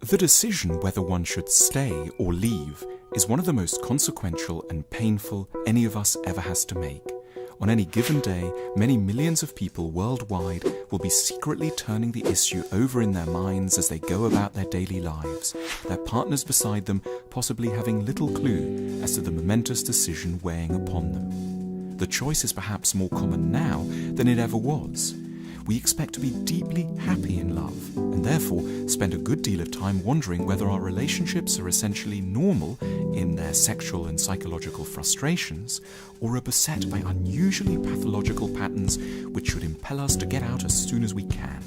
The decision whether one should stay or leave is one of the most consequential and painful any of us ever has to make. On any given day, many millions of people worldwide will be secretly turning the issue over in their minds as they go about their daily lives, their partners beside them possibly having little clue as to the momentous decision weighing upon them. The choice is perhaps more common now than it ever was. We expect to be deeply happy in love, and therefore spend a good deal of time wondering whether our relationships are essentially normal in their sexual and psychological frustrations, or are beset by unusually pathological patterns which should impel us to get out as soon as we can.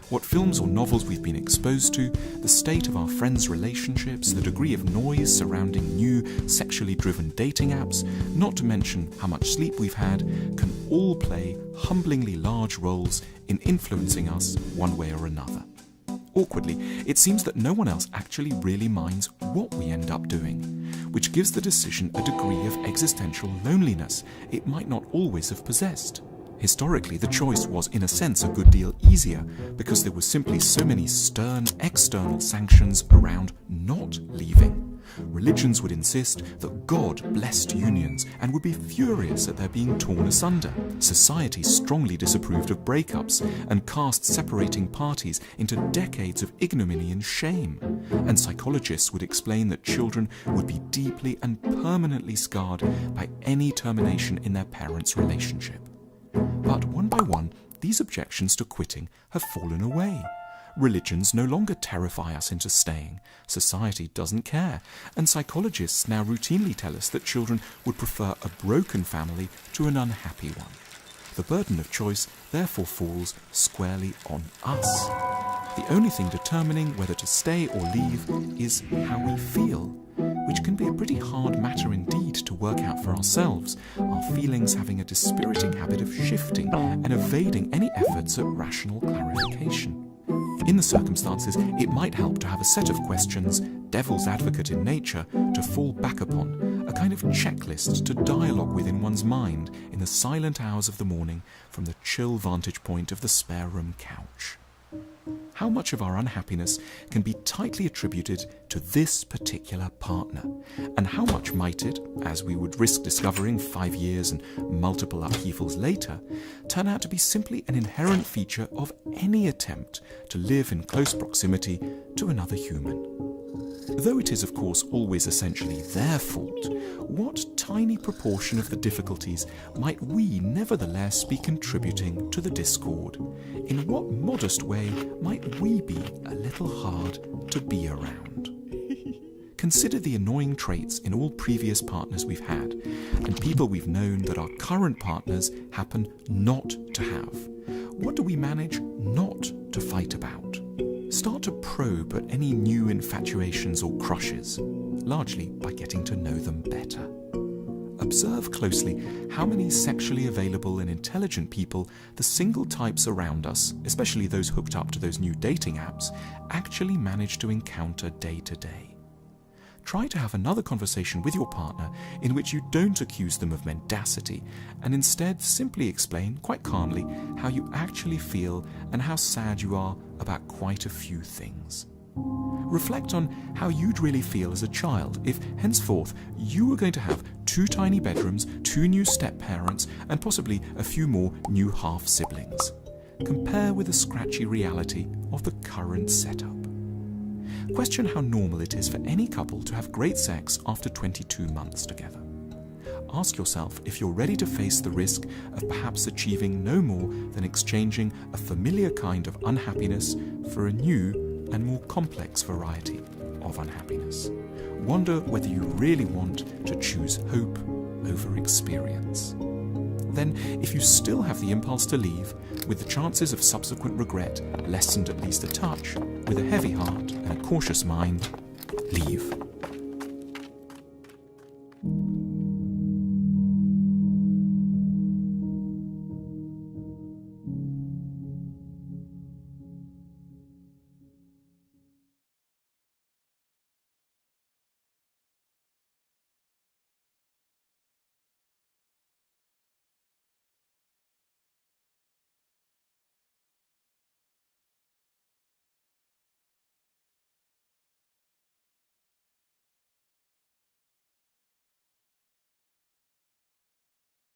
What films or novels we've been exposed to, the state of our friends' relationships, the degree of noise surrounding new sexually driven dating apps, not to mention how much sleep we've had, can all play humblingly large roles in influencing us one way or another. Awkwardly, it seems that no one else actually really minds what we end up doing, which gives the decision a degree of existential loneliness it might not always have possessed. Historically, the choice was in a sense a good deal easier because there were simply so many stern external sanctions around not leaving. Religions would insist that God blessed unions and would be furious at their being torn asunder. Society strongly disapproved of breakups and cast separating parties into decades of ignominy and shame. And psychologists would explain that children would be deeply and permanently scarred by any termination in their parents' relationship. But one by one, these objections to quitting have fallen away. Religions no longer terrify us into staying, society doesn't care, and psychologists now routinely tell us that children would prefer a broken family to an unhappy one. The burden of choice therefore falls squarely on us. The only thing determining whether to stay or leave is how we feel, which can be a pretty hard matter indeed to work out for ourselves, our feelings having a dispiriting habit of shifting and evading any efforts at rational clarification. In the circumstances, it might help to have a set of questions, devil's advocate in nature, to fall back upon, a kind of checklist to dialogue with in one's mind in the silent hours of the morning from the chill vantage point of the spare room couch. How much of our unhappiness can be tightly attributed to this particular partner, and how much might it, as we would risk discovering 5 years and multiple upheavals later, turn out to be simply an inherent feature of any attempt to live in close proximity to another human? Though it is of course always essentially their fault, what tiny proportion of the difficulties might we nevertheless be contributing to the discord? In what modest way might we be a little hard to be around? Consider the annoying traits in all previous partners we've had, and people we've known that our current partners happen not to have. What do we manage not to fight about? Start to probe at any new infatuations or crushes, largely by getting to know them better. Observe closely how many sexually available and intelligent people the single types around us, especially those hooked up to those new dating apps, actually manage to encounter day to day. Try to have another conversation with your partner in which you don't accuse them of mendacity, and instead simply explain quite calmly how you actually feel and how sad you are about quite a few things. Reflect on how you'd really feel as a child if henceforth you were going to have 2 tiny bedrooms, 2 new step-parents, and possibly a few more new half-siblings. Compare with the scratchy reality of the current setup. Question how normal it is for any couple to have great sex after 22 months together. Ask yourself if you're ready to face the risk of perhaps achieving no more than exchanging a familiar kind of unhappiness for a new and more complex variety of unhappiness. Wonder whether you really want to choose hope over experience. Then, if you still have the impulse to leave, with the chances of subsequent regret lessened at least a touch, with a heavy heart and a cautious mind, leave.